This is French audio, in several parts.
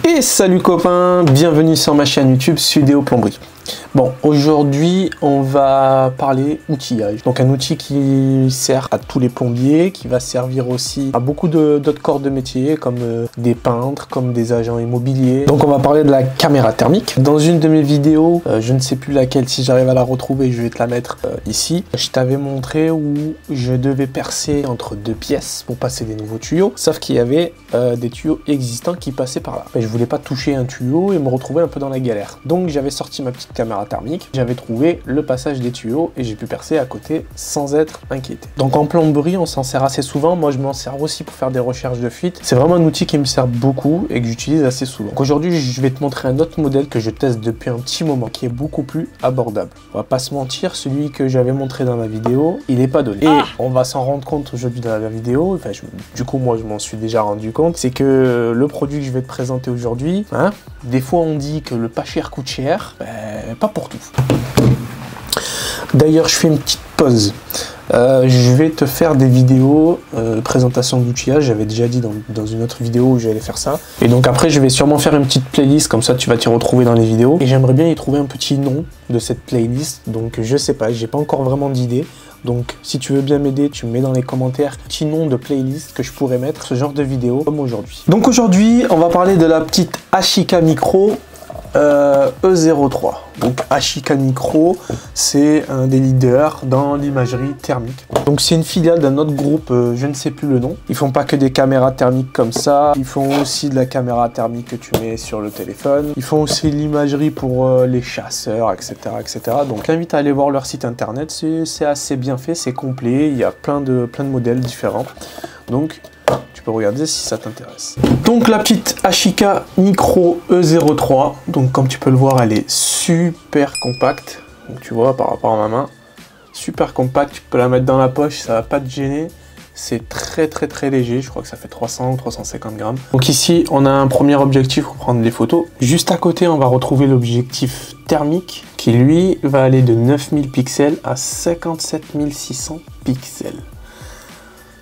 Et salut copains, bienvenue sur ma chaîne YouTube Sudéo Plomberie. Bon, aujourd'hui on va parler outillage. Donc un outil qui sert à tous les plombiers, qui va servir aussi à beaucoup d'autres corps de métier comme des peintres, comme des agents immobiliers. Donc on va parler de la caméra thermique. Dans une de mes vidéos, je ne sais plus laquelle, si j'arrive à la retrouver, je vais te la mettre ici. Je t'avais montré où je devais percer entre deux pièces pour passer des nouveaux tuyaux. Sauf qu'il y avait des tuyaux existants qui passaient par là. Mais je voulais pas toucher un tuyau et me retrouver un peu dans la galère. Donc j'avais sorti ma petite caméra thermique, j'avais trouvé le passage des tuyaux et j'ai pu percer à côté sans être inquiété. Donc en plomberie, on s'en sert assez souvent. Moi, je m'en sers aussi pour faire des recherches de fuite. C'est vraiment un outil qui me sert beaucoup et que j'utilise assez souvent. Donc aujourd'hui, je vais te montrer un autre modèle que je teste depuis un petit moment, qui est beaucoup plus abordable. On va pas se mentir, celui que j'avais montré dans la vidéo, il est pas donné. Et on va s'en rendre compte aujourd'hui dans la vidéo, enfin, du coup, moi, je m'en suis déjà rendu compte, c'est que le produit que je vais te présenter aujourd'hui, des fois, on dit que le pas cher coûte cher, pas pour tout. D'ailleurs, je fais une petite pause. Je vais te faire des vidéos présentation d'outillage. J'avais déjà dit dans une autre vidéo où j'allais faire ça. Et donc après, je vais sûrement faire une petite playlist, comme ça tu vas t'y retrouver dans les vidéos. Et j'aimerais bien y trouver un petit nom de cette playlist. Donc je sais pas, j'ai pas encore vraiment d'idée. Donc si tu veux bien m'aider, tu me mets dans les commentaires un petit nom de playlist que je pourrais mettre ce genre de vidéo comme aujourd'hui. Donc aujourd'hui, on va parler de la petite Ashika Micro E03. Donc Ashika Micro, c'est un des leaders dans l'imagerie thermique. Donc c'est une filiale d'un autre groupe, je ne sais plus le nom. Ils font pas que des caméras thermiques comme ça, ils font aussi de la caméra thermique que tu mets sur le téléphone. Ils font aussi l'imagerie pour les chasseurs, etc., etc. Donc j'invite à aller voir leur site internet, c'est assez bien fait, c'est complet, il y a plein de modèles différents. Donc tu peux regarder si ça t'intéresse. Donc la petite Ashika Micro E03, donc comme tu peux le voir, elle est super compacte. Donc tu vois par rapport à ma main, super compacte, tu peux la mettre dans la poche, ça va pas te gêner. C'est très léger, je crois que ça fait 300 ou 350 grammes. Donc ici, on a un premier objectif pour prendre des photos. Juste à côté, on va retrouver l'objectif thermique qui lui va aller de 9000 pixels à 57 600 pixels.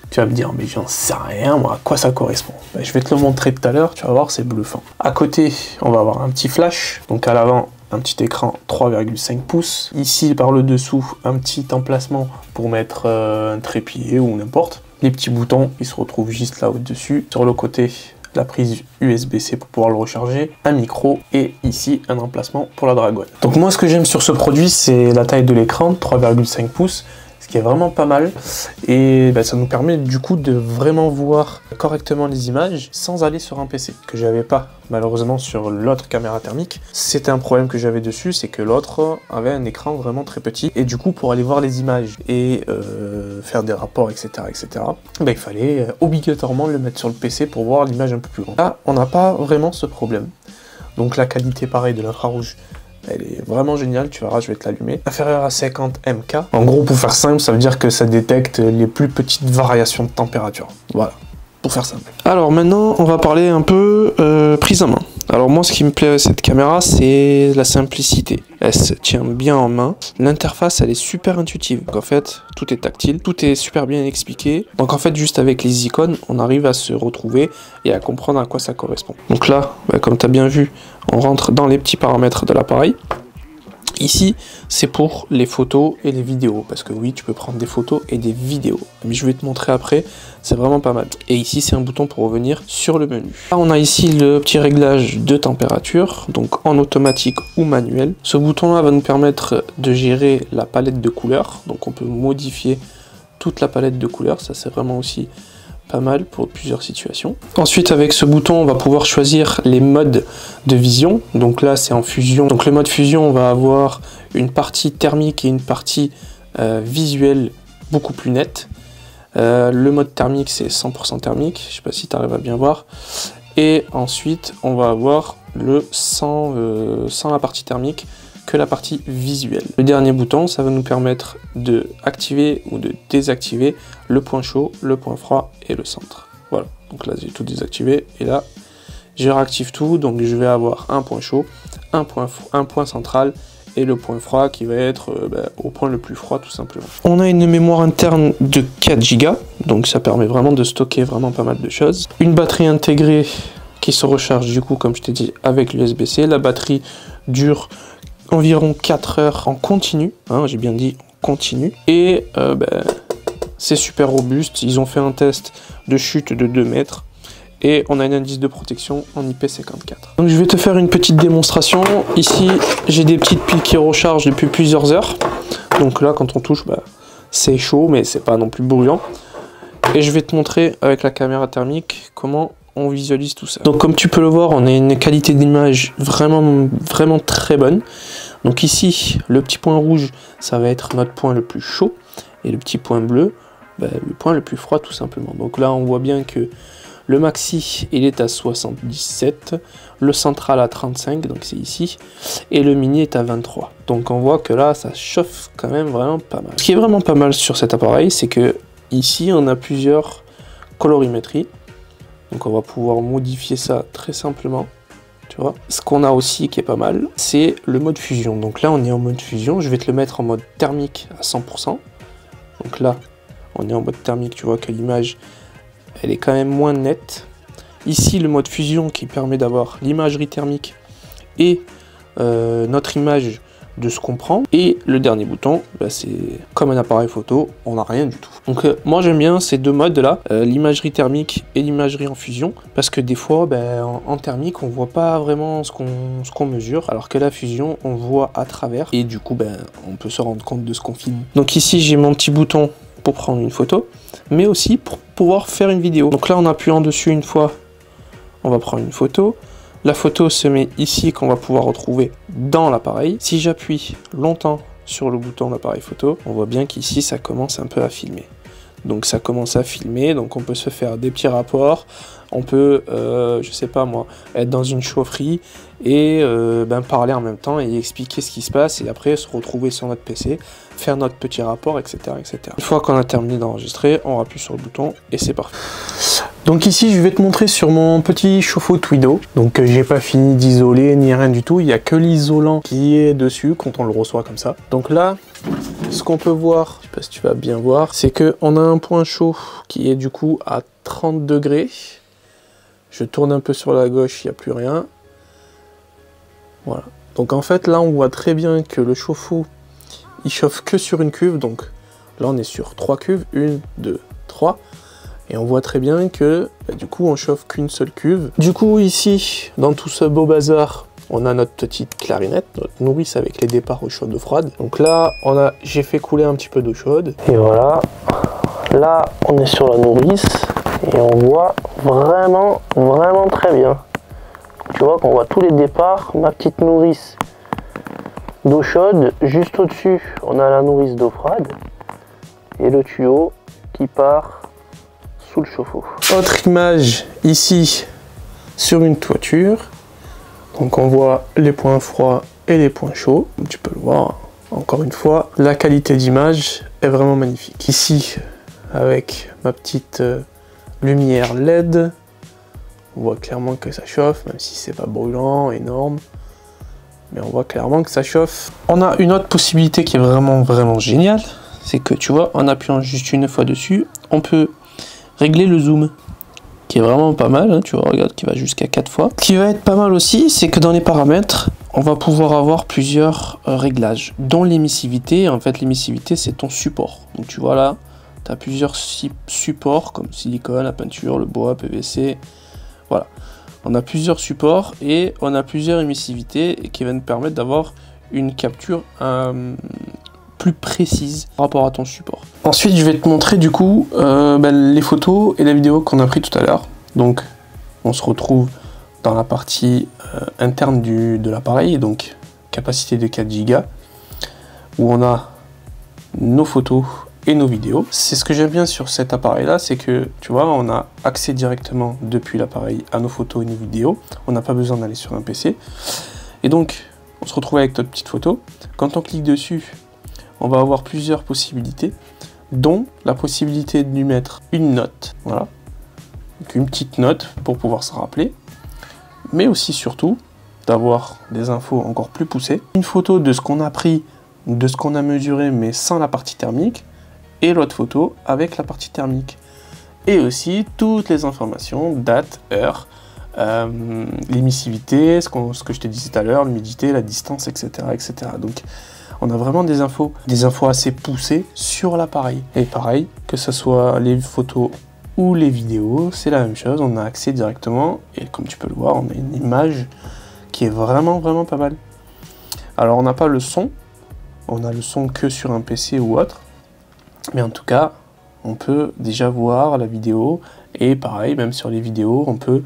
Tu vas me dire, mais j'en sais rien, moi, à quoi ça correspond? Je vais te le montrer tout à l'heure, tu vas voir, c'est bluffant. À côté, on va avoir un petit flash, donc à l'avant, un petit écran 3,5 pouces. Ici, par le dessous, un petit emplacement pour mettre un trépied ou n'importe. Les petits boutons, ils se retrouvent juste là au-dessus. Sur le côté, la prise USB-C pour pouvoir le recharger, un micro et ici, un emplacement pour la dragonne. Donc moi, ce que j'aime sur ce produit, c'est la taille de l'écran, 3,5 pouces. Qui est vraiment pas mal et ça nous permet du coup de vraiment voir correctement les images sans aller sur un PC, que j'avais pas malheureusement sur l'autre caméra thermique. C'était un problème que j'avais dessus, c'est que l'autre avait un écran vraiment très petit et du coup pour aller voir les images et faire des rapports, etc., il fallait obligatoirement le mettre sur le PC pour voir l'image un peu plus grande. Là on n'a pas vraiment ce problème, donc la qualité pareil de l'infrarouge, elle est vraiment géniale, tu verras, je vais te l'allumer. Inférieur à 50 MK. En gros, pour faire simple, ça veut dire que ça détecte les plus petites variations de température. Voilà, pour faire simple. Alors maintenant, on va parler un peu prise en main. Alors moi, ce qui me plaît avec cette caméra, c'est la simplicité. Elle se tient bien en main. L'interface, elle est super intuitive. Donc en fait, tout est tactile, tout est super bien expliqué. Donc en fait, juste avec les icônes, on arrive à se retrouver et à comprendre à quoi ça correspond. Donc là, comme tu as bien vu, on rentre dans les petits paramètres de l'appareil. Ici, c'est pour les photos et les vidéos, parce que oui, tu peux prendre des photos et des vidéos. Mais je vais te montrer après, c'est vraiment pas mal. Et ici, c'est un bouton pour revenir sur le menu. Là, on a ici le petit réglage de température, donc en automatique ou manuel. Ce bouton-là va nous permettre de gérer la palette de couleurs, donc on peut modifier toute la palette de couleurs, ça c'est vraiment aussi pas mal pour plusieurs situations. Ensuite, avec ce bouton, on va pouvoir choisir les modes de vision. Donc là, c'est en fusion. Donc le mode fusion, on va avoir une partie thermique et une partie visuelle beaucoup plus nette. Le mode thermique, c'est 100% thermique. Je sais pas si tu arrives à bien voir. Et ensuite, on va avoir le sans la partie thermique, que la partie visuelle. Le dernier bouton, ça va nous permettre de activer ou de désactiver le point chaud, le point froid et le centre. Voilà, donc là j'ai tout désactivé et là je réactive tout, donc je vais avoir un point chaud, un point central et le point froid qui va être au point le plus froid tout simplement. On a une mémoire interne de 4 Go, donc ça permet vraiment de stocker vraiment pas mal de choses. Une batterie intégrée qui se recharge du coup, comme je t'ai dit, avec l'USB-C. La batterie dure environ 4 heures en continu, hein, j'ai bien dit continu. Et c'est super robuste. Ils ont fait un test de chute de 2 mètres. Et on a un indice de protection en IP54. Donc je vais te faire une petite démonstration. Ici, j'ai des petites piles qui rechargent depuis plusieurs heures. Donc là, quand on touche, c'est chaud, mais c'est pas non plus brûlant. Et je vais te montrer avec la caméra thermique comment on visualise tout ça. Donc comme tu peux le voir, on a une qualité d'image vraiment très bonne. Donc ici, le petit point rouge, ça va être notre point le plus chaud. Et le petit point bleu, le point le plus froid tout simplement. Donc là, on voit bien que le maxi, il est à 77, le central à 35, donc c'est ici, et le mini est à 23. Donc on voit que là, ça chauffe quand même vraiment pas mal. Ce qui est vraiment pas mal sur cet appareil, c'est que ici, on a plusieurs colorimétries. Donc on va pouvoir modifier ça très simplement, tu vois. Ce qu'on a aussi qui est pas mal, c'est le mode fusion. Donc là, on est en mode fusion, je vais te le mettre en mode thermique à 100%. Donc là, on est en mode thermique, tu vois que l'image, elle est quand même moins nette. Ici, le mode fusion qui permet d'avoir l'imagerie thermique et notre image de ce qu'on prend. Et le dernier bouton, c'est comme un appareil photo, on n'a rien du tout. Donc moi j'aime bien ces deux modes là, l'imagerie thermique et l'imagerie en fusion, parce que des fois en thermique on voit pas vraiment ce qu'on mesure, alors que la fusion on voit à travers et du coup on peut se rendre compte de ce qu'on filme. Donc ici j'ai mon petit bouton pour prendre une photo, mais aussi pour pouvoir faire une vidéo. Donc là en appuyant dessus une fois, on va prendre une photo. La photo se met ici qu'on va pouvoir retrouver dans l'appareil. Si j'appuie longtemps sur le bouton d'appareil photo, on voit bien qu'ici ça commence un peu à filmer. Donc ça commence à filmer, donc on peut se faire des petits rapports, on peut, je sais pas moi, être dans une chaufferie et parler en même temps et expliquer ce qui se passe et après se retrouver sur notre PC, faire notre petit rapport, etc. etc. Une fois qu'on a terminé d'enregistrer, on appuie sur le bouton et c'est parfait. Donc ici je vais te montrer sur mon petit chauffe-eau Twido. Donc j'ai pas fini d'isoler ni rien du tout, il n'y a que l'isolant qui est dessus quand on le reçoit comme ça. Donc là, ce qu'on peut voir, je sais pas si tu vas bien voir, c'est qu'on a un point chaud qui est du coup à 30 degrés. Je tourne un peu sur la gauche, il n'y a plus rien. Voilà. Donc en fait là on voit très bien que le chauffe-eau il chauffe que sur une cuve. Donc là on est sur 3 cuves, 1, 2, 3. Et on voit très bien que du coup on chauffe qu'une seule cuve. Du coup ici, dans tout ce beau bazar, on a notre petite clarinette, notre nourrice avec les départs eau chaude, eau froide. Donc là, j'ai fait couler un petit peu d'eau chaude. Et voilà, là on est sur la nourrice et on voit vraiment très bien. Tu vois qu'on voit tous les départs, ma petite nourrice d'eau chaude. Juste au-dessus, on a la nourrice d'eau froide et le tuyau qui part sous le chauffe-eau. Autre image ici sur une toiture. Donc on voit les points froids et les points chauds. Tu peux le voir. Encore une fois, la qualité d'image est vraiment magnifique. Ici, avec ma petite lumière LED, on voit clairement que ça chauffe, même si c'est pas brûlant, énorme. Mais on voit clairement que ça chauffe. On a une autre possibilité qui est vraiment géniale. C'est que tu vois, en appuyant juste une fois dessus, on peut régler le zoom, qui est vraiment pas mal, hein, tu vois, regarde, qui va jusqu'à 4 fois. Ce qui va être pas mal aussi, c'est que dans les paramètres, on va pouvoir avoir plusieurs réglages, dont l'émissivité. En fait, l'émissivité, c'est ton support. Donc tu vois là, tu as plusieurs supports, comme silicone, la peinture, le bois, PVC, voilà. On a plusieurs supports et on a plusieurs émissivités qui vont nous permettre d'avoir une capture plus précise par rapport à ton support. Ensuite, je vais te montrer du coup les photos et la vidéo qu'on a pris tout à l'heure. Donc, on se retrouve dans la partie interne de l'appareil, donc capacité de 4 Go, où on a nos photos et nos vidéos. C'est ce que j'aime bien sur cet appareil-là, c'est que, tu vois, on a accès directement depuis l'appareil à nos photos et nos vidéos. On n'a pas besoin d'aller sur un PC. Et donc, on se retrouve avec notre petite photo. Quand on clique dessus, on va avoir plusieurs possibilités, dont la possibilité de lui mettre une note, voilà, donc une petite note pour pouvoir se rappeler, mais aussi surtout d'avoir des infos encore plus poussées, une photo de ce qu'on a pris, de ce qu'on a mesuré, mais sans la partie thermique, et l'autre photo avec la partie thermique, et aussi toutes les informations, date, heure, l'émissivité, ce que je t'ai dit tout à l'heure, l'humidité, la distance, etc., etc. Donc on a vraiment des infos assez poussées sur l'appareil. Et pareil, que ce soit les photos ou les vidéos, c'est la même chose, on a accès directement, et comme tu peux le voir, on a une image qui est vraiment pas mal. Alors on n'a pas le son, on a le son que sur un PC ou autre, mais en tout cas, on peut déjà voir la vidéo, et pareil, même sur les vidéos, on peut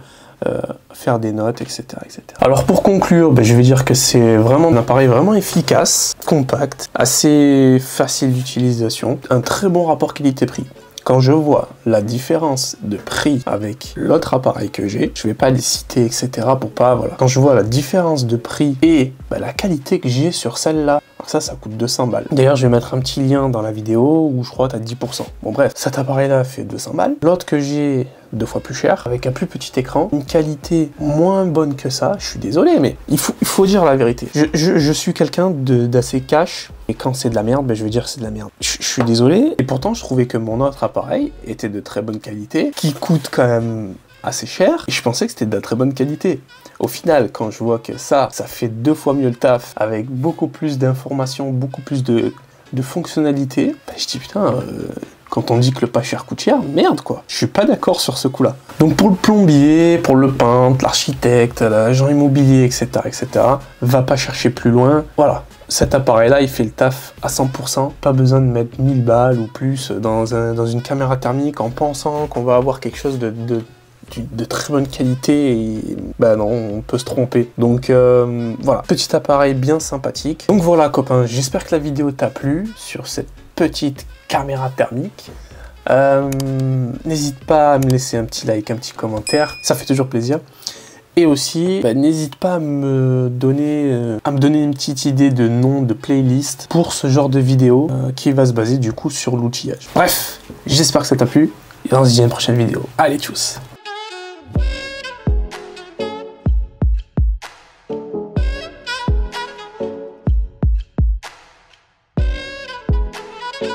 faire des notes, etc., etc. Alors pour conclure, je vais dire que c'est vraiment un appareil vraiment efficace, compact, assez facile d'utilisation, un très bon rapport qualité-prix. Quand je vois la différence de prix avec l'autre appareil que j'ai, je vais pas les citer, etc. pour pas, voilà. Quand je vois la différence de prix et la qualité que j'ai sur celle-là, ça coûte 200 balles. D'ailleurs, je vais mettre un petit lien dans la vidéo où je crois que tu as 10%. Bon bref, cet appareil-là fait 200 balles. L'autre que j'ai, 2 fois plus cher, avec un plus petit écran, une qualité moins bonne que ça, je suis désolé, mais il faut dire la vérité. Je suis quelqu'un d'assez cash, et quand c'est de la merde, je vais dire que c'est de la merde. Je suis désolé, et pourtant je trouvais que mon autre appareil était de très bonne qualité, qui coûte quand même assez cher, et je pensais que c'était de la très bonne qualité. Au final, quand je vois que ça fait 2 fois mieux le taf, avec beaucoup plus d'informations, beaucoup plus de fonctionnalités, je dis putain, quand on dit que le pas cher coûte cher, merde quoi. Je suis pas d'accord sur ce coup-là. Donc pour le plombier, pour le peintre, l'architecte, l'agent immobilier, etc., etc., va pas chercher plus loin. Voilà. Cet appareil-là, il fait le taf à 100%. Pas besoin de mettre 1000 balles ou plus dans une caméra thermique en pensant qu'on va avoir quelque chose de très bonne qualité, et non, on peut se tromper. Donc voilà, petit appareil bien sympathique. Donc voilà copains, j'espère que la vidéo t'a plu sur cette petite caméra thermique. N'hésite pas à me laisser un petit like, un petit commentaire, ça fait toujours plaisir. Et aussi, n'hésite pas à me donner une petite idée de nom de playlist pour ce genre de vidéo qui va se baser du coup sur l'outillage. Bref, j'espère que ça t'a plu et on se dit à une prochaine vidéo. Allez, tchuss!